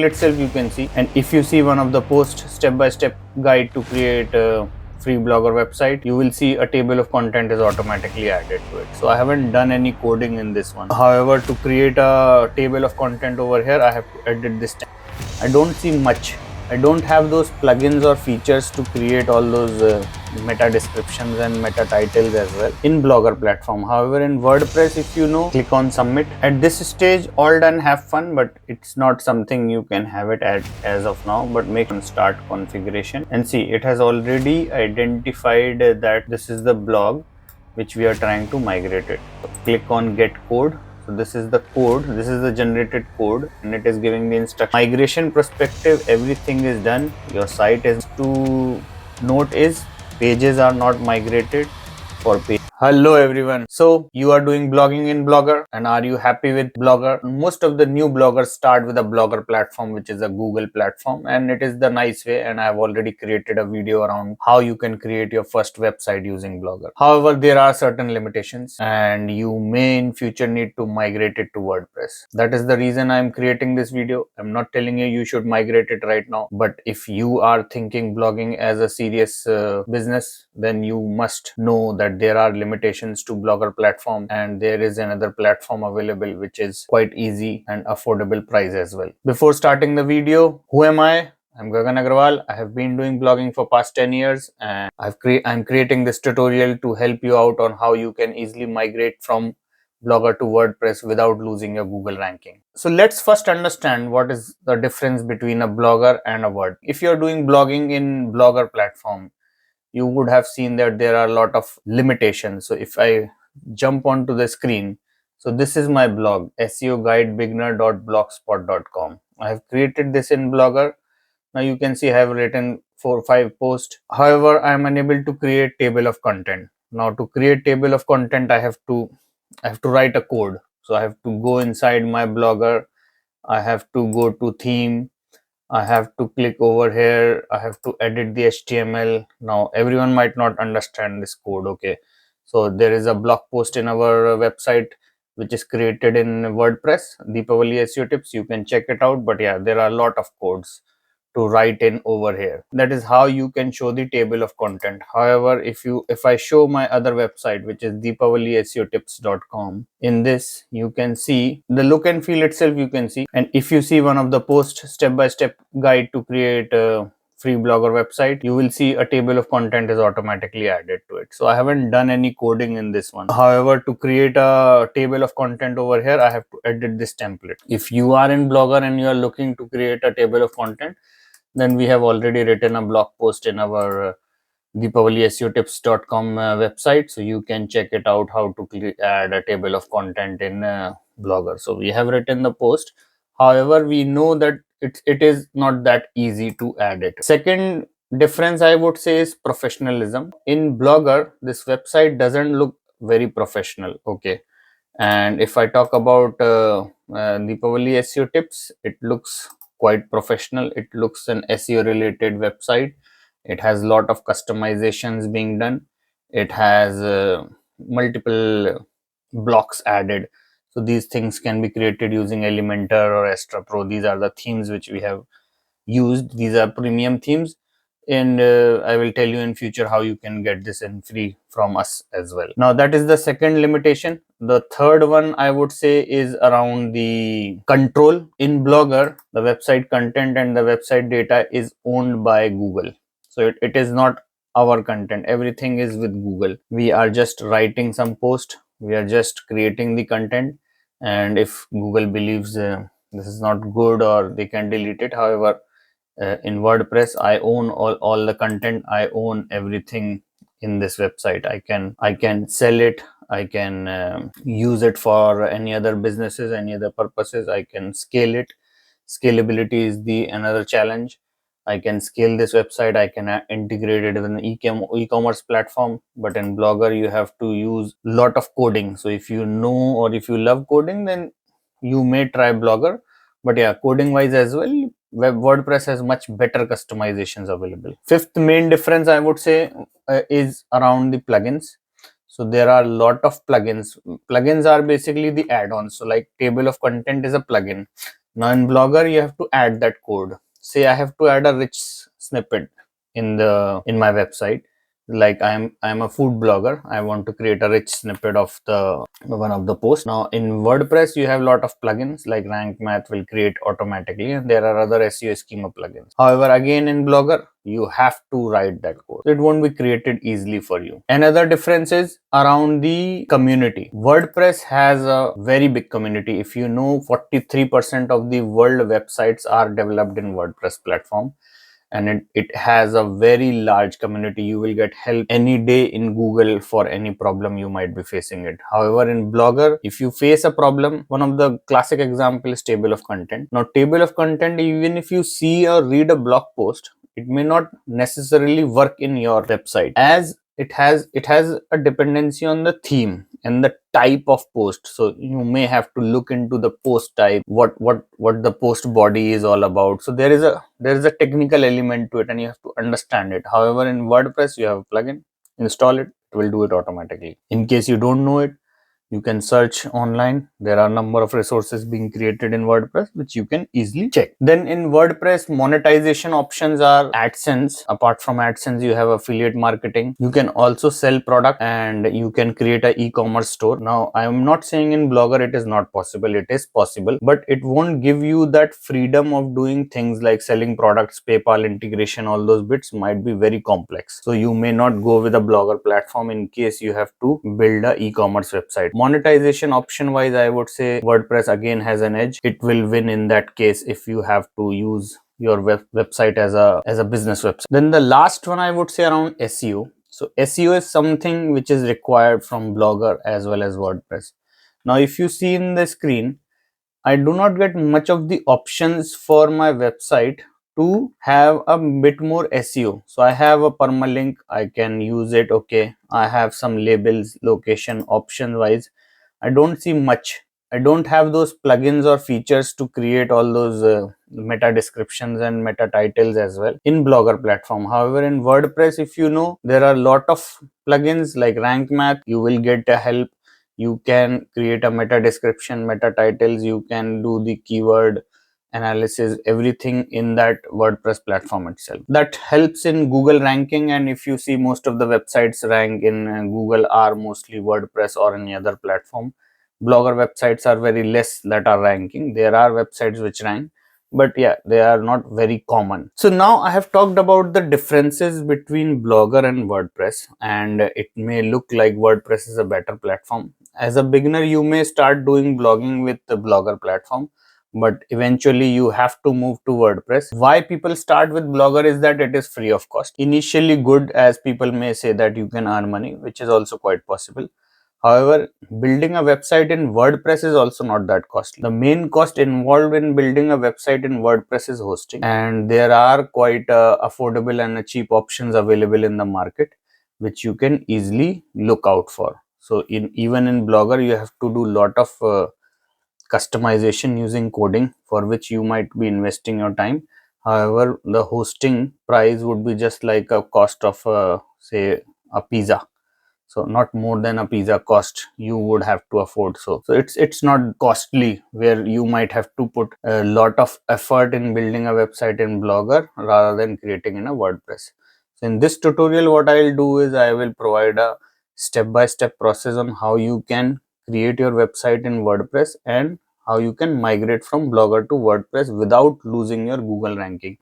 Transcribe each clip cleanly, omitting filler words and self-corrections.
itself you can see, and if you see one of the post step-by-step guide to create a free blogger website, you will see a table of content is automatically added to it. So I haven't done any coding in this one. However, to create a table of content over here, I have to edit this. I don't see much. I don't have those plugins or features to create all those meta descriptions and meta titles as well in Blogger platform. However, in WordPress, if you know, click on submit. At this stage, all done, have fun, but it's not something you can have it at as of now. But make start configuration and see, it has already identified that this is the blog which we are trying to migrate it. So click on get code. So this is the code, this is the generated code, and it is giving the instruction. Migration perspective, everything is done. Your site is to note is pages are not migrated for page. Hello everyone. So you are doing blogging in Blogger, and are you happy with Blogger? Most of the new bloggers start with a Blogger platform, which is a Google platform, and it is the nice way, and I have already created a video around how you can create your first website using Blogger. However, there are certain limitations and you may in future need to migrate it to WordPress. That is the reason I am creating this video. I'm not telling you should migrate it right now, but if you are thinking blogging as a serious business, then you must know that there are limitations to Blogger platform, and there is another platform available which is quite easy and affordable price as well. Before starting the video, who am I? I'm Gagan Agrawal. I have been doing blogging for past 10 years, and I'm creating this tutorial to help you out on how you can easily migrate from Blogger to WordPress without losing your Google ranking. So let's first understand what is the difference between a blogger and a word. If you're doing blogging in Blogger platform, you would have seen that there are a lot of limitations. So if I jump onto the screen, so this is my blog, seoguidebeginner.blogspot.com. I have created this in Blogger. Now you can see I have written 4 or 5 posts. However, I am unable to create table of content. Now to create table of content, I have to write a code. So I have to go inside my Blogger. I have to go to theme. I have to click over here. I have to edit the HTML. Now everyone might not understand this code. Okay. So there is a blog post in our website which is created in WordPress, Deepavali SEO tips. You can check it out. But yeah, there are a lot of codes to write in over here. That is how you can show the table of content. However, if I show my other website, which is deepavaliseotips.com, in this you can see the look and feel itself you can see, and if you see one of the post step-by-step guide to create a free blogger website, you will see a table of content is automatically added to it. So I haven't done any coding in this one. However, to create a table of content over here, I have to edit this template. If you are in Blogger and you are looking to create a table of content, then we have already written a blog post in our deepavaliseotips.com website, so you can check it out how to add a table of content in Blogger. So we have written the post. However, we know that it is not that easy to add it. Second difference I would say is professionalism. In Blogger, this website doesn't look very professional. Okay, and if I talk about Deepavali SEO tips, it looks quite professional. It looks an SEO related website. It has a lot of customizations being done. It has multiple blocks added. So these things can be created using Elementor or Astra Pro. These are the themes which we have used. These are premium themes, and I will tell you in future how you can get this in free from us as well. Now that is the second limitation. The third one I would say is around the control. In Blogger, the website content and the website data is owned by Google. So it is not our content. Everything is with Google. We are just writing some post. We are just creating the content, and if Google believes this is not good, or they can delete it. However, in WordPress, I own all the content. I own everything in this website. I can sell it. I can use it for any other businesses, any other purposes. I can scale it. Scalability is the another challenge. I can scale this website. I can integrate it with an e-commerce platform. But in Blogger, you have to use a lot of coding. So if you know or if you love coding, then you may try Blogger. But yeah, coding wise as well, WordPress has much better customizations available. Fifth main difference I would say is around the plugins. So there are a lot of plugins. Plugins are basically the add-ons. So like table of content is a plugin. Now in Blogger, you have to add that code. Say I have to add a rich snippet in my website. Like I'm a food blogger. I want to create a rich snippet of the one of the posts. Now in WordPress, you have a lot of plugins like Rank Math will create automatically, and there are other SEO schema plugins. However, again in Blogger, you have to write that code. It won't be created easily for you. Another difference is around the community. WordPress has a very big community. If you know, 43% of the world websites are developed in WordPress platform, and it has a very large community. You will get help any day in Google for any problem you might be facing it. However, in Blogger, if you face a problem, one of the classic example is table of content. Now table of content, even if you see or read a blog post, it may not necessarily work in your website, as it has a dependency on the theme and the type of post. So you may have to look into the post type, what the post body is all about. So there is a technical element to it, and you have to understand it. However, in WordPress, you have a plugin, install it, it will do it automatically. In case you don't know it, you can search online. There are a number of resources being created in WordPress which you can easily check. Then in WordPress, monetization options are AdSense. Apart from AdSense, you have affiliate marketing. You can also sell product, and you can create an e-commerce store. Now I am not saying in Blogger it is not possible. It is possible, but it won't give you that freedom of doing things like selling products. PayPal integration, all those bits might be very complex, so you may not go with a Blogger platform in case you have to build a e-commerce website. Monetization option wise, I would say WordPress again has an edge. It will win in that case if you have to use your website as a business website. Then the last one I would say around SEO. So SEO is something which is required from Blogger as well as WordPress. Now if you see in the screen, I do not get much of the options for my website to have a bit more SEO. So I have a permalink, I can use it. Okay, I have some labels, location, option wise. I don't see much. I don't have those plugins or features to create all those meta descriptions and meta titles as well in Blogger platform. However, in WordPress, if you know, there are a lot of plugins like Rank Math. You will get a help. You can create a meta description, meta titles. You can do the keyword analysis, everything in that WordPress platform itself. That helps in Google ranking, and if you see, most of the websites rank in Google are mostly WordPress or any other platform. Blogger websites are very less that are ranking. There are websites which rank, but yeah, they are not very common. So now I have talked about the differences between Blogger and WordPress, and it may look like WordPress is a better platform. As a beginner, you may start doing blogging with the Blogger platform, but eventually you have to move to WordPress. Why people start with Blogger is that it is free of cost. Initially good, as people may say that you can earn money, which is also quite possible. However, building a website in WordPress is also not that costly. The main cost involved in building a website in WordPress is hosting, and there are quite affordable and cheap options available in the market which you can easily look out for. So even in Blogger, you have to do lot of customization using coding, for which you might be investing your time. However, the hosting price would be just like a cost of say a pizza. So not more than a pizza cost you would have to afford. So it's not costly, where you might have to put a lot of effort in building a website in Blogger rather than creating in a WordPress. So in this tutorial, what I'll do is I will provide a step-by-step process on how you can create your website in WordPress and how you can migrate from Blogger to WordPress without losing your Google ranking.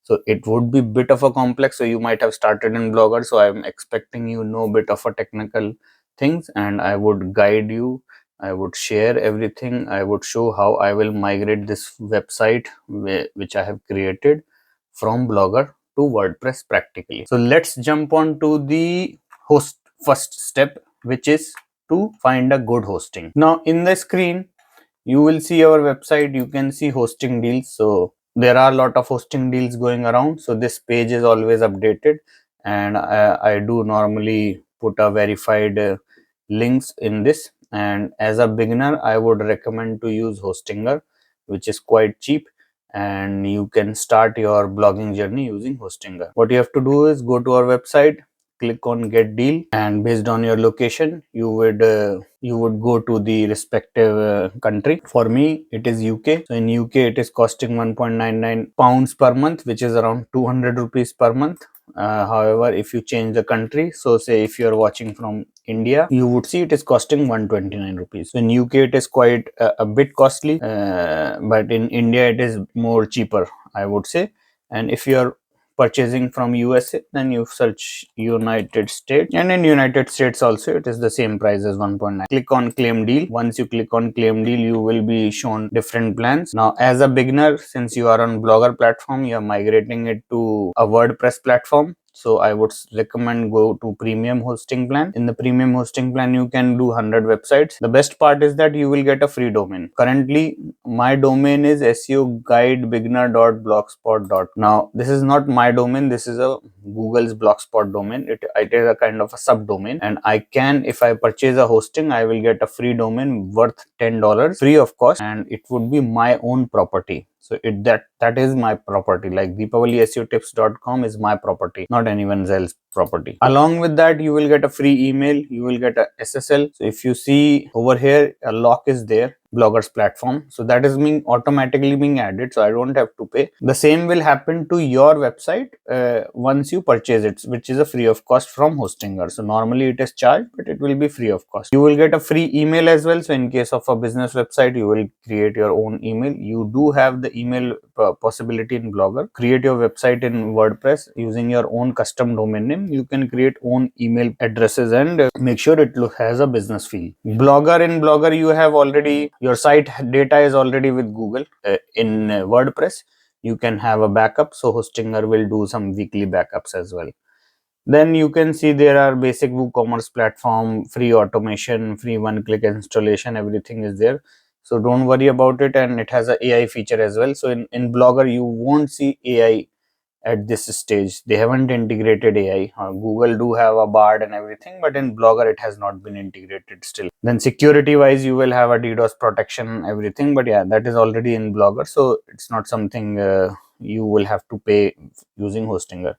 So it would be bit of a complex, so you might have started in Blogger, so I'm expecting you know bit of a technical things, and I would guide you, I would share everything, I would show how I will migrate this website which I have created from Blogger to WordPress practically. So let's jump on to the first step, which is to find a good hosting. Now in the screen you will see our website. You can see hosting deals. So there are a lot of hosting deals going around, so this page is always updated, and I do normally put a verified links in this. And as a beginner, I would recommend to use Hostinger, which is quite cheap, and you can start your blogging journey using Hostinger. What you have to do is go to our website, click on get deal, and based on your location you would go to the respective country. For me it is UK. So in UK it is costing 1.99 pounds per month, which is around 200 rupees per month. However, if you change the country, so say if you are watching from India, you would see it is costing 129 rupees. So in UK it is quite a bit costly, but in India it is more cheaper, I would say. And if you are purchasing from USA, then you search United States, and in United States also it is the same price as 1.9. Click on claim deal. Once you click on claim deal, you will be shown different plans. Now as a beginner, since you are on Blogger platform, you are migrating it to a WordPress platform, so I would recommend go to premium hosting plan. In the premium hosting plan you can do 100 websites. The best part is that you will get a free domain. Currently my domain is seoguidebeginner.blogspot. Now this is not my domain, this is a Google's blogspot domain. It is a kind of a subdomain, and I can, if I purchase a hosting, I will get a free domain worth $10 free of cost, and it would be my own property. So that is my property. Like deepavaliseotips.com is my property, not anyone else's property. Along with that, you will get a free email, you will get a SSL. So if you see over here, a lock is there, Bloggers platform, so that is being automatically being added, so I don't have to pay. The same will happen to your website once you purchase it, which is a free of cost from Hostinger. So normally it is charged, but it will be free of cost. You will get a free email as well. So in case of a business website, you will create your own email. You do have the email possibility in Blogger. Create your website in WordPress using your own custom domain name. You can create own email addresses and make sure it has a business feel. In Blogger you have already, your site data is already with Google. In WordPress you can have a backup, so Hostinger will do some weekly backups as well. Then you can see there are basic WooCommerce platform, free automation, free one-click installation, everything is there. So don't worry about it, and it has a AI feature as well. So in Blogger you won't see AI at this stage. They haven't integrated AI. Google do have a Bard and everything, but in Blogger it has not been integrated still. Then security wise you will have a DDoS protection, everything, but yeah, that is already in Blogger, so it's not something you will have to pay using Hostinger.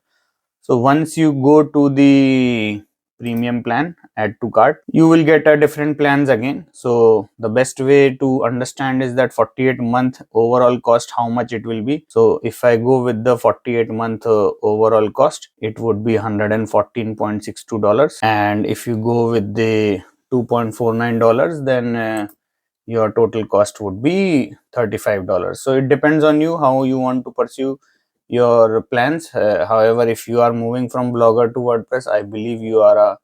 So once you go to the premium plan, add to cart, you will get a different plans again. So the best way to understand is that 48-month overall cost, how much it will be. So if I go with the 48-month overall cost, it would be $114.62. And if you go with the $2.49, then your total cost would be $35. So it depends on you how you want to pursue your plans. However, if you are moving from Blogger to WordPress, I believe you are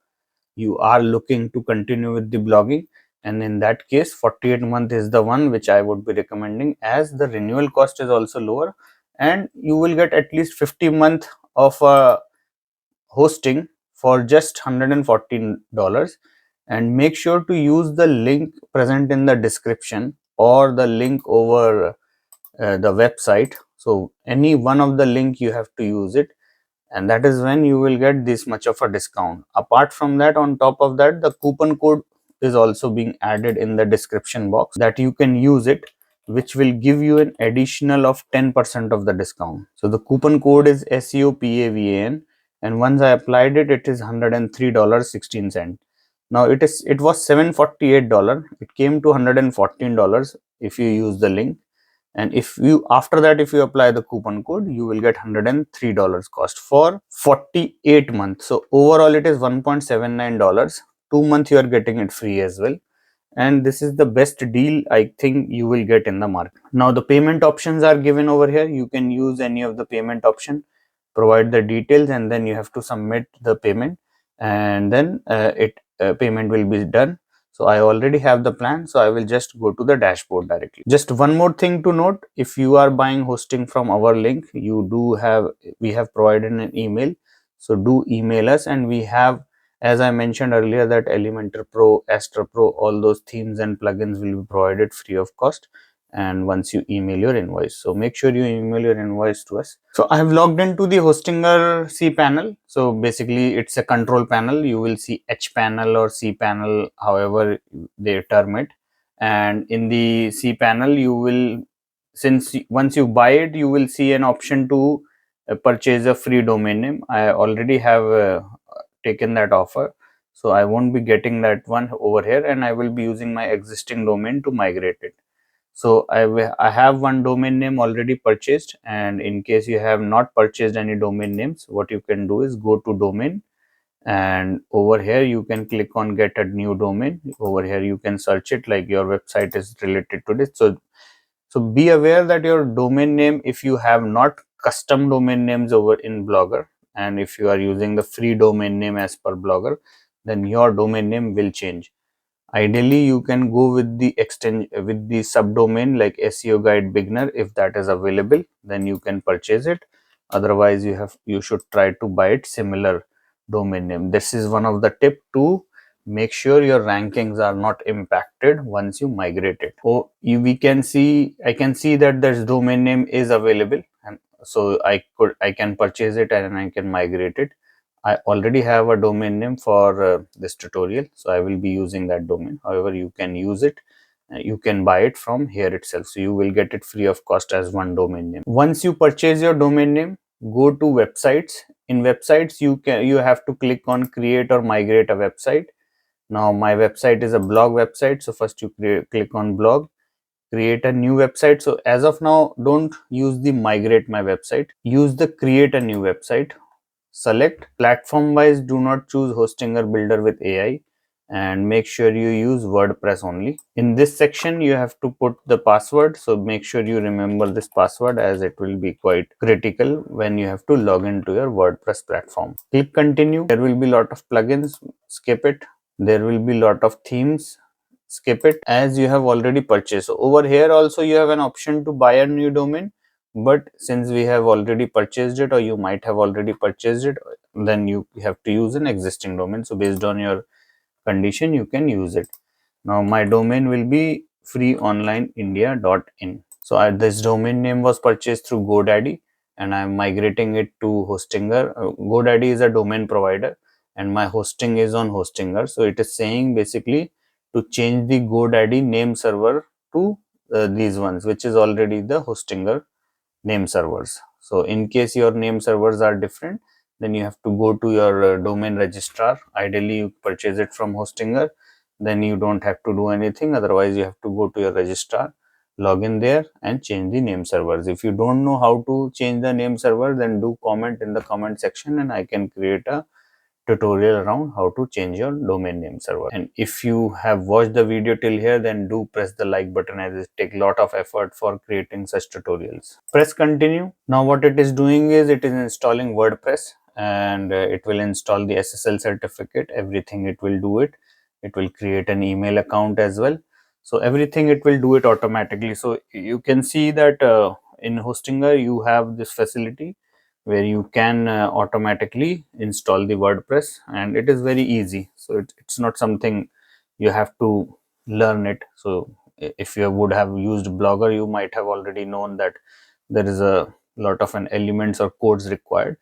looking to continue with the blogging, and in that case 48-month is the one which I would be recommending, as the renewal cost is also lower, and you will get at least 50-month of hosting for just $114. And make sure to use the link present in the description or the link over the website. So any one of the link you have to use it, and that is when you will get this much of a discount. Apart from that, on top of that, the coupon code is also being added in the description box that you can use it, which will give you an additional of 10% of the discount. So the coupon code is SEOPAVAN, and once I applied it, it is $103.16. Now it was $748. It came to $114 if you use the link, and if you after that, if you apply the coupon code, you will get $103 cost for 48 months. So overall it is $1.79. 2 months you are getting it free as well, and this is the best deal I think you will get in the market. Now the payment options are given over here. You can use any of the payment option, provide the details, and then you have to submit the payment, and then payment will be done. So I already have the plan, so I will just go to the dashboard directly. Just one more thing to note: if you are buying hosting from our link, we have provided an email, so do email us, and we have, as I mentioned earlier, that Elementor Pro, Astra Pro, all those themes and plugins will be provided free of cost, and once you email your invoice. So make sure you email your invoice to us. So I have logged into the Hostinger cPanel. So basically it's a control panel. You will see H panel or cPanel, however they term it. And in the cPanel, you will, once you buy it, you will see an option to purchase a free domain name. I already have taken that offer, so I won't be getting that one over here, and I will be using my existing domain to migrate it. So I have one domain name already purchased, and in case you have not purchased any domain names, what you can do is go to domain, and over here you can click on get a new domain. Over here you can search it like your website is related to this. So be aware that your domain name, if you have not custom domain names over in Blogger, and if you are using the free domain name as per Blogger, then your domain name will change. Ideally, you can go with the with the subdomain like SEO Guide Beginner. If that is available, then you can purchase it. Otherwise, you should try to buy it similar domain name. This is one of the tip to make sure your rankings are not impacted once you migrate it. Oh, we can see, I can see that this domain name is available, and so I can purchase it and I can migrate it. I already have a domain name for this tutorial, so I will be using that domain. However, you can use it, you can buy it from here itself, so you will get it free of cost as one domain name. Once you purchase your domain name, go to websites. In websites, you have to click on create or migrate a website. Now my website is a blog website, so first you click on blog, create a new website. So as of now, don't use the migrate my website, use the create a new website. Select platform wise, do not choose hosting or builder with AI, and make sure you use WordPress only. In this section, you have to put the password, so make sure you remember this password as it will be quite critical when you have to log into your WordPress platform. Click continue. There will be lot of plugins, skip it. There will be lot of themes, skip it, as you have already purchased. So over here also you have an option to buy a new domain, but since we have already purchased it, or you might have already purchased it, then you have to use an existing domain. So based on your condition, you can use it. Now my domain will be freeonlineindia.in. So this domain name was purchased through GoDaddy, and I'm migrating it to Hostinger. GoDaddy is a domain provider, and my hosting is on Hostinger. So it is saying basically to change the GoDaddy name server to these ones, which is already the Hostinger name servers. So in case your name servers are different, then you have to go to your domain registrar. Ideally, you purchase it from Hostinger, then you don't have to do anything. Otherwise, you have to go to your registrar, log in there and change the name servers. If you don't know how to change the name server, then do comment in the comment section, and I can create a tutorial around how to change your domain name server. And if you have watched the video till here, then do press the like button, as it takes a lot of effort for creating such tutorials. Press continue. Now what it is doing is it is installing WordPress, and it will install the SSL certificate. Everything it will do it. It will create an email account as well. So everything it will do it automatically. So you can see that in Hostinger you have this facility where you can automatically install the WordPress, and it is very easy. So it's not something you have to learn it. So if you would have used Blogger, you might have already known that there is a lot of an elements or codes required,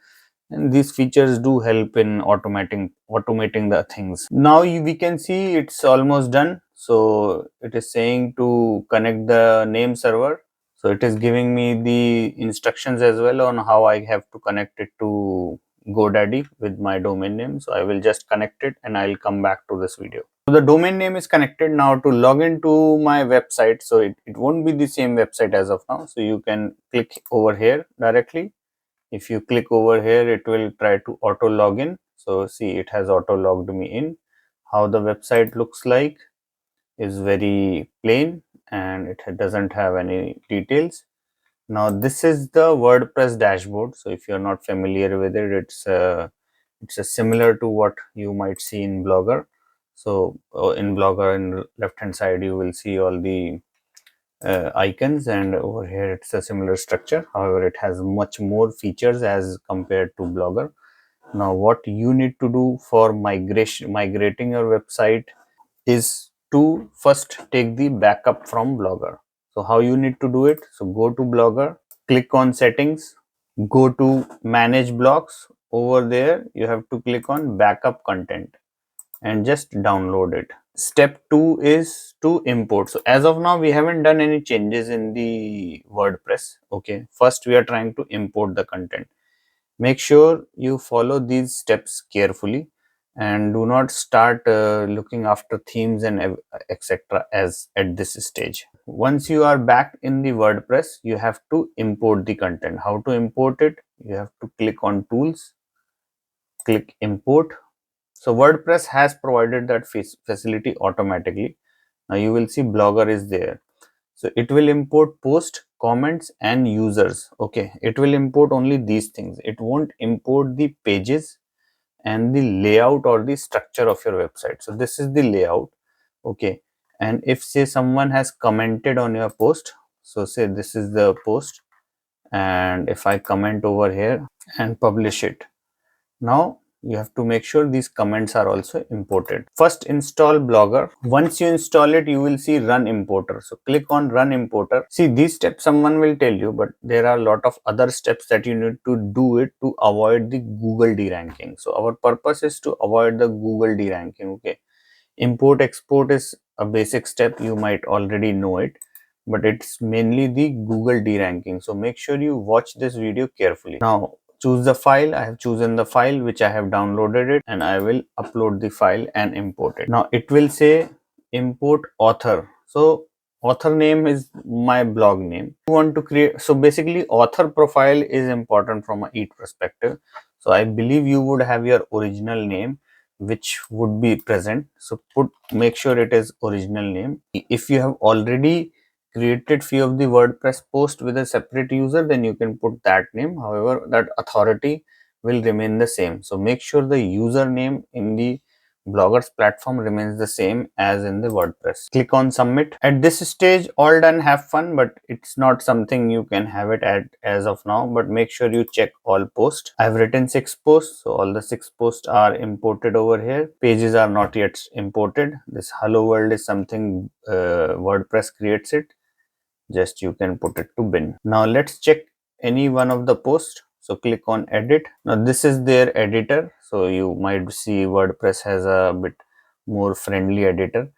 and these features do help in automating the things. Now we can see it's almost done. So it is saying to connect the name server. So it is giving me the instructions as well on how I have to connect it to GoDaddy with my domain name. So I will just connect it and I'll come back to this video. So the domain name is connected. Now to log into my website, so it won't be the same website as of now. So you can click over here directly. If you click over here, it will try to auto login. So see, it has auto logged me in. How the website looks like is very plain, and it doesn't have any details. Now this is the WordPress dashboard. So if you're not familiar with it, it's a similar to what you might see in Blogger. So in Blogger, in left hand side, you will see all the icons, and over here it's a similar structure. However, it has much more features as compared to Blogger. Now what you need to do for migrating your website is to first take the backup from Blogger. So how you need to do it? So go to Blogger, click on settings, go to manage blocks. Over there you have to click on backup content and just download it. Step 2 is to import. So as of now we haven't done any changes in the WordPress. Okay, first we are trying to import the content. Make sure you follow these steps carefully. and do not start looking after themes and etc. as at this stage. Once you are back in the WordPress, you have to import the content. How to import it? You have to click on tools, click import. So WordPress has provided that facility automatically. Now you will see Blogger is there. So it will import post, comments and users. Okay, it will import only these things. It won't import the pages and the layout or the structure of your website. So this is the layout. Okay, and if say someone has commented on your post, so say this is the post, and if I comment over here and publish it, now you have to make sure these comments are also imported. First install Blogger. Once you install it, you will see run importer. So click on run importer. See, these steps someone will tell you, but there are a lot of other steps that you need to do it to avoid the Google deranking. So our purpose is to avoid the Google deranking. Okay, import export is a basic step, you might already know it, but it's mainly the Google deranking. So make sure you watch this video carefully. Now choose the file. I have chosen the file which I have downloaded it, and I will upload the file and import it. Now it will say import author. So author name is my blog name. You want to create, so basically author profile is important from a EAT perspective. So I believe you would have your original name which would be present. So make sure it is original name. If you have already created few of the WordPress post with a separate user, then you can put that name. However, that authority will remain the same. So make sure the username in the bloggers platform remains the same as in the WordPress. Click on submit. At this stage, all done, have fun, but it's not something you can have it at as of now, but make sure you check all posts. I've written 6 posts, so all the 6 posts are imported over here. Pages are not yet imported. This hello world is something WordPress creates it. Just you can put it to bin. Now let's check any one of the posts. So click on edit. Now this is their editor. So you might see WordPress has a bit more friendly editor.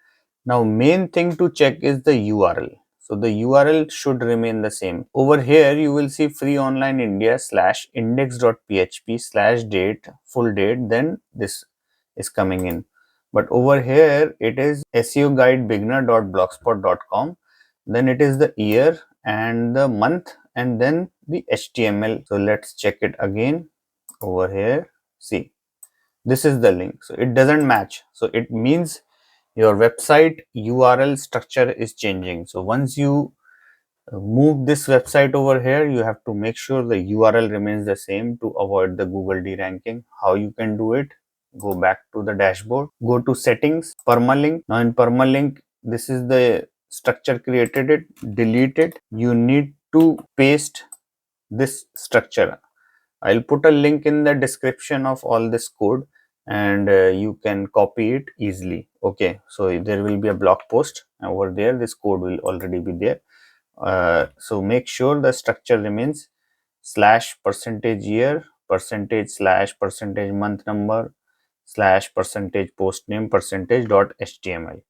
Now main thing to check is the URL. So the URL should remain the same. Over here you will see free online India / index.php / date, full date, then this is coming in. But over here it is SEO guide beginner.blogspot.com, then it is the year and the month and then the HTML. So let's check it again over here. See, this is the link. So it doesn't match. So it means your website URL structure is changing. So once you move this website over here, you have to make sure the URL remains the same to avoid the Google deranking. How you can do it? Go back to the dashboard, go to settings, permalink. Now in permalink, this is the structure created it, delete it. You need to paste this structure. I'll put a link in the description of all this code, and you can copy it easily. Okay, so there will be a blog post over there. This code will already be there. So make sure the structure remains /% year, % / % month number / % post name %.html.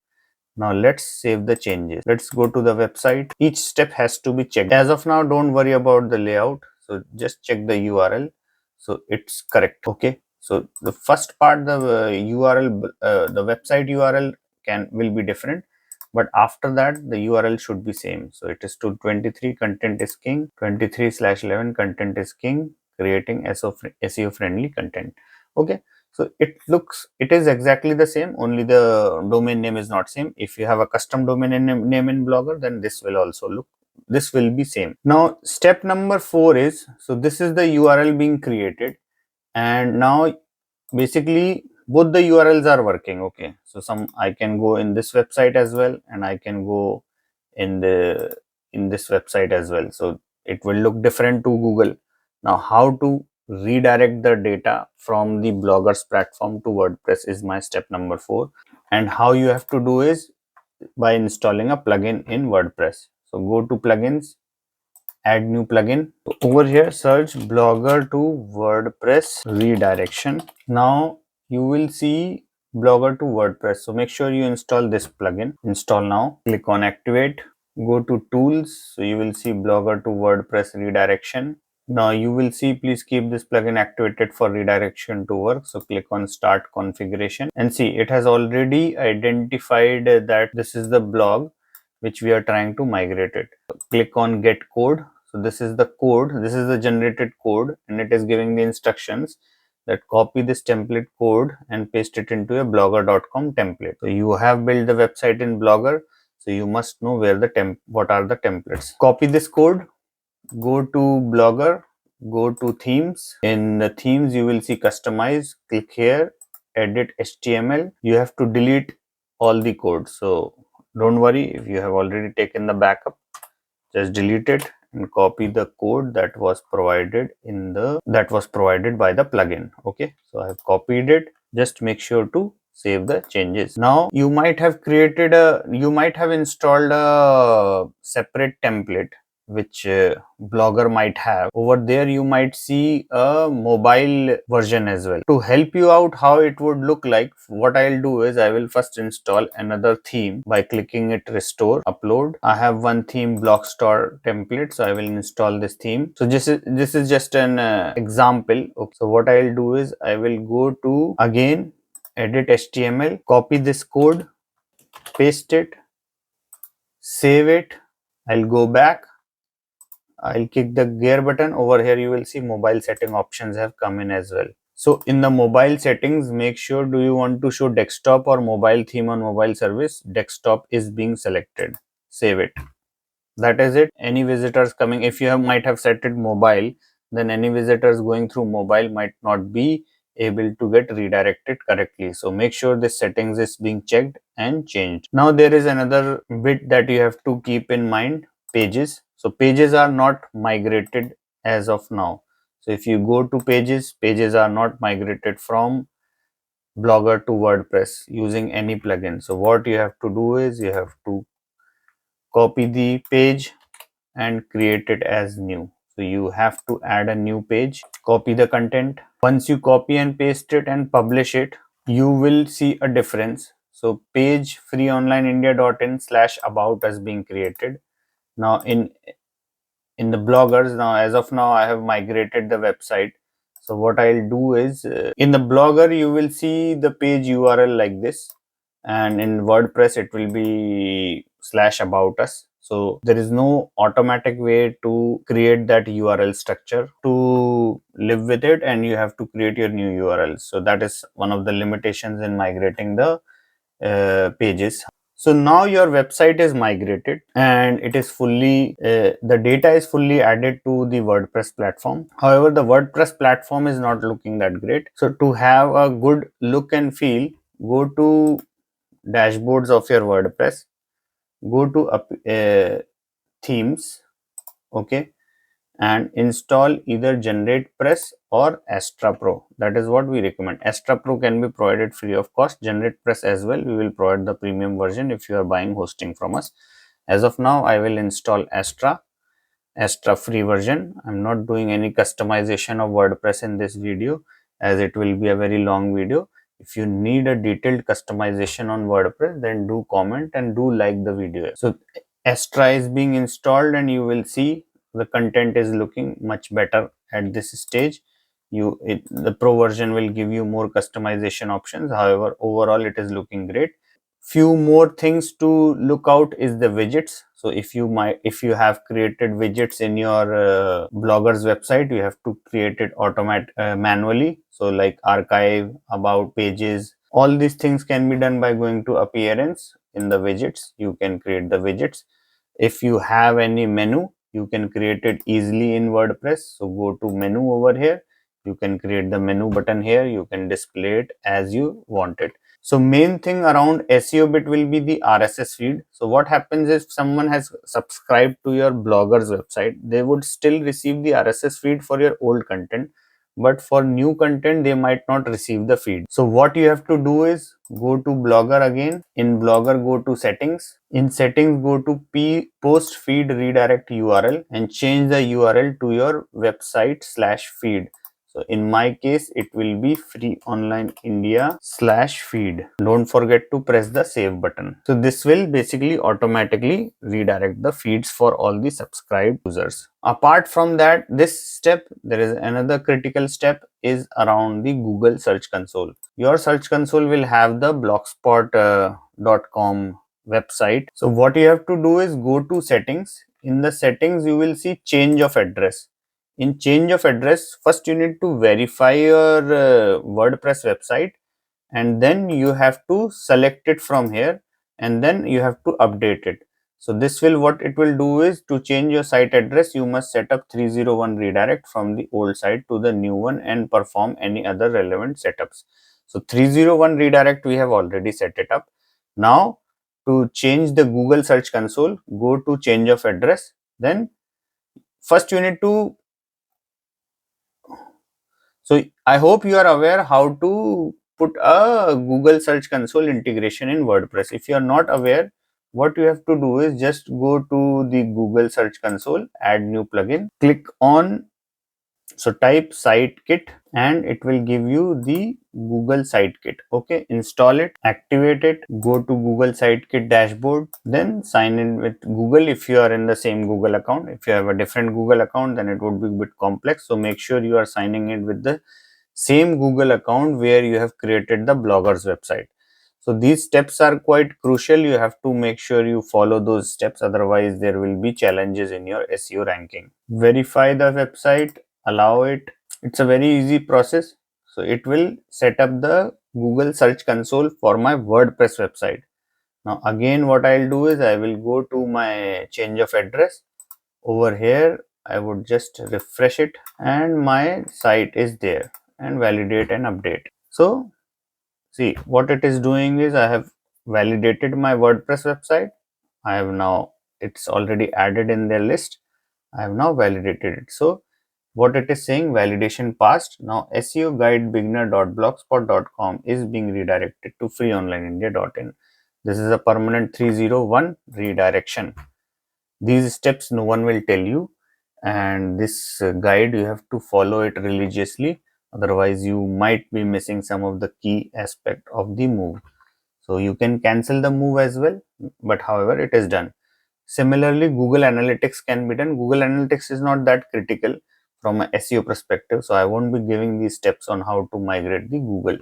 Now let's save the changes. Let's go to the website. Each step has to be checked. As of now, don't worry about the layout. So just check the URL. So it's correct. Okay. So the first part, the URL, the website URL will be different, but after that the URL should be same. So it is to 23 content is king, 23/11 content is king, creating SEO friendly content. Okay. So it is exactly the same, only the domain name is not same. If you have a custom domain name in Blogger, then this will be same. Now step number 4 is, so this is the URL being created, and now basically both the URLs are working. Okay, so I can go in this website as well, and I can go in this website as well. So it will look different to Google. Now how to redirect the data from the bloggers platform to WordPress is my step number 4, and how you have to do is by installing a plugin in WordPress. So go to plugins, add new plugin. Over here search blogger to WordPress redirection. Now you will see blogger to WordPress. So make sure you install this plugin. Install now. Click on activate. Go to tools. So you will see blogger to WordPress redirection. Now you will see, please keep this plugin activated for redirection to work. So click on start configuration and see it has already identified that this is the blog which we are trying to migrate it. Click on get code. So this is the code, this is the generated code, and it is giving the instructions that copy this template code and paste it into a blogger.com template. So you have built the website in Blogger, so you must know where the what are the templates. Copy this code, go to Blogger, go to themes. In the themes you will see customize, click here, edit HTML. You have to delete all the code, so don't worry if you have already taken the backup, just delete it and copy the code that was provided by the plugin. Okay, so I have copied it. Just make sure to save the changes. Now you might have installed a separate template which Blogger might have. Over there you might see a mobile version as well. To help you out how it would look like, what I'll do is I will first install another theme by clicking it restore upload. I have one theme Blockstore template, so I will install this theme. So this is just an example. Okay. So what I'll do is I will go to again edit HTML, copy this code, paste it, save it. I'll go back, I'll click the gear button. Over here you will see mobile setting options have come in as well. So in the mobile settings, make sure, do you want to show desktop or mobile theme on mobile service? Desktop is being selected. Save it. That is it. Any visitors coming, if you might have set it mobile, then any visitors going through mobile might not be able to get redirected correctly. So make sure this settings is being checked and changed. Now there is another bit that you have to keep in mind, pages. So pages are not migrated as of now. So if you go to pages, pages are not migrated from Blogger to WordPress using any plugin. So what you have to do is you have to copy the page and create it as new. So you have to add a new page, copy the content. Once you copy and paste it and publish it, you will see a difference. So page freeonlineindia.in/about is being created. Now in the bloggers, now as of now I have migrated the website. So what I'll do is in the Blogger you will see the page URL like this, and in WordPress it will be /about us. So there is no automatic way to create that URL structure to live with it, and you have to create your new URL. So that is one of the limitations in migrating the pages. So now your website is migrated and it is fully, the data is fully added to the WordPress platform. However, the WordPress platform is not looking that great. So to have a good look and feel, go to dashboards of your WordPress, go to themes, okay, and install either GeneratePress or Astra Pro. That is what we recommend. Astra Pro can be provided free of cost. GeneratePress as well, we will provide the premium version if you are buying hosting from us. As of now, I will install Astra free version. I'm not doing any customization of WordPress in this video as it will be a very long video. If you need a detailed customization on WordPress, then do comment and do like the video. So Astra is being installed and you will see the content is looking much better at this stage. The pro version will give you more customization options. However, overall it is looking great. Few more things to look out is the widgets. So if you have created widgets in your blogger's website, you have to create it manually. So like archive, about, pages, all these things can be done by going to appearance. In the widgets you can create the widgets. If you have any menu, you can create it easily in WordPress. So go to menu over here, you can create the menu button here, you can display it as you want it. So main thing around SEO bit will be the RSS feed. So what happens is if someone has subscribed to your blogger's website, they would still receive the RSS feed for your old content, but for new content they might not receive the feed. So what you have to do is go to Blogger again. In Blogger, go to settings. In settings, go to post feed redirect URL and change the URL to your website/feed. So in my case, it will be free online India / feed. Don't forget to press the save button. So this will basically automatically redirect the feeds for all the subscribed users. Apart from that, this step, there is another critical step is around the Google Search Console. Your Search Console will have the blogspot.com website. So what you have to do is go to settings. In the settings, you will see change of address. In change of address, first you need to verify your WordPress website, and then you have to select it from here, and then you have to update it. So this will, what it will do is, to change your site address, you must set up 301 redirect from the old site to the new one and perform any other relevant setups. So 301 redirect, we have already set it up. Now to change the Google Search Console, go to change of address. Then first you need to, so I hope you are aware how to put a Google Search Console integration in WordPress. If you are not aware, what you have to do is just go to the Google Search Console, add new plugin, click on, so type site kit, and it will give you the Google Site Kit. Okay, install it, activate it, go to Google Site Kit dashboard, then sign in with Google if you are in the same Google account. If you have a different Google account, then it would be a bit complex. So make sure you are signing in with the same Google account where you have created the blogger's website. So these steps are quite crucial. You have to make sure you follow those steps, otherwise there will be challenges in your SEO ranking. Verify the website, allow it. It's a very easy process. So it will set up the Google Search Console for my WordPress website. Now again, what I'll do is I will go to my change of address. Over here, I would just refresh it and my site is there, and validate and update. So see, what it is doing is, I have validated my WordPress website. I have now, it's already added in their list. I have now validated it. So what it is saying, validation passed. Now SEO guide beginner.blogspot.com is being redirected to freeonlineindia.in. This is a permanent 301 redirection. These steps no one will tell you, and this guide you have to follow it religiously, otherwise you might be missing some of the key aspect of the move. So you can cancel the move as well, but however it is done. Similarly, Google Analytics can be done. Google Analytics is not that critical from a SEO perspective, so I won't be giving these steps on how to migrate the Google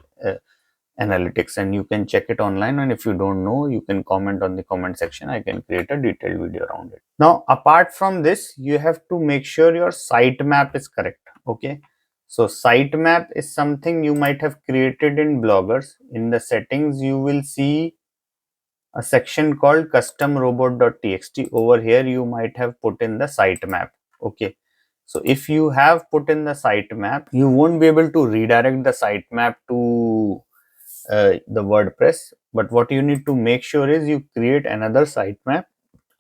Analytics, and you can check it online, and if you don't know, you can comment on the comment section. I can create a detailed video around it. Now apart from this, you have to make sure your sitemap is correct. Okay, so sitemap is something you might have created in bloggers. In the settings, you will see a section called custom robot.txt. Over here you might have put in the sitemap. Okay, so if you have put in the sitemap, you won't be able to redirect the sitemap to the WordPress. But what you need to make sure is you create another sitemap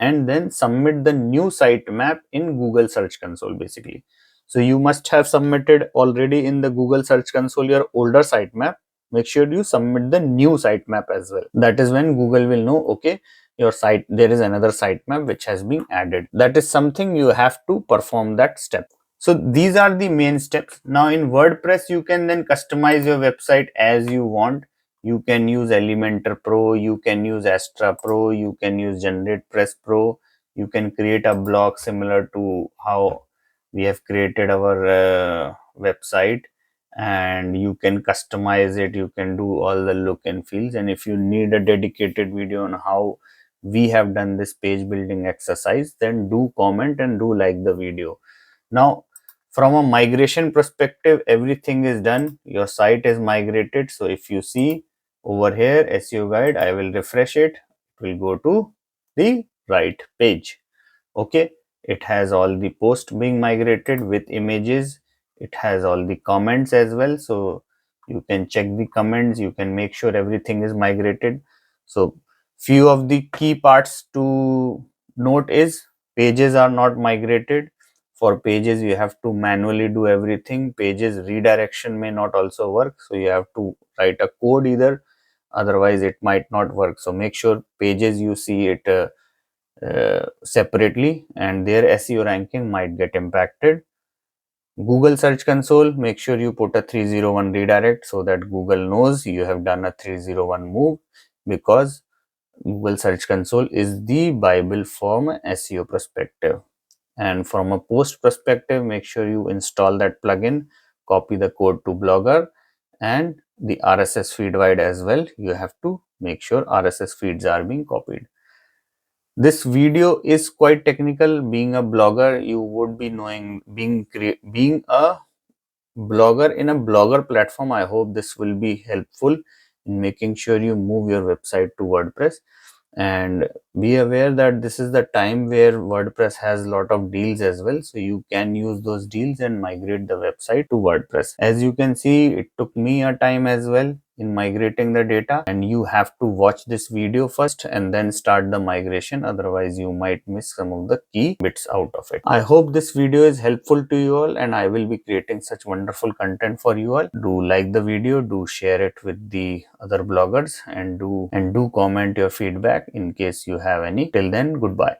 and then submit the new sitemap in Google Search Console basically. So you must have submitted already in the Google Search Console your older sitemap. Make sure you submit the new sitemap as well. That is when Google will know, okay, your site, there is another sitemap which has been added. That is something you have to perform that step. So these are the main steps. Now in WordPress, you can then customize your website as you want. You can use Elementor Pro, you can use Astra Pro, you can use GeneratePress Pro. You can create a blog similar to how we have created our website, and you can customize it. You can do all the look and feels, and if you need a dedicated video on how we have done this page building exercise, then do comment and do like the video. Now from a migration perspective, everything is done. Your site is migrated. So if you see over here, SEO guide, I will refresh it. It will go to the right page. Okay, it has all the posts being migrated with images. It has all the comments as well. So you can check the comments. You can make sure everything is migrated. So few of the key parts to note is, pages are not migrated. For pages, you have to manually do everything. Pages redirection may not also work, so you have to write a code either, otherwise it might not work. So make sure pages you see it separately, and their SEO ranking might get impacted. Google Search Console, make sure you put a 301 redirect so that Google knows you have done a 301 move, because Google Search Console is the Bible from SEO perspective. And from a post perspective, make sure you install that plugin, copy the code to Blogger, and the RSS feed wide as well. You have to make sure RSS feeds are being copied. This video is quite technical. Being a blogger, you would be knowing, being a blogger in a blogger platform. I hope this will be helpful in making sure you move your website to WordPress. And be aware that this is the time where WordPress has a lot of deals as well, so you can use those deals and migrate the website to WordPress. As you can see, it took me a time as well in migrating the data, and you have to watch this video first and then start the migration, otherwise you might miss some of the key bits out of it. I hope this video is helpful to you all, and I will be creating such wonderful content for you all. Do like the video, do share it with the other bloggers, and do comment your feedback in case you have any. Till then, goodbye.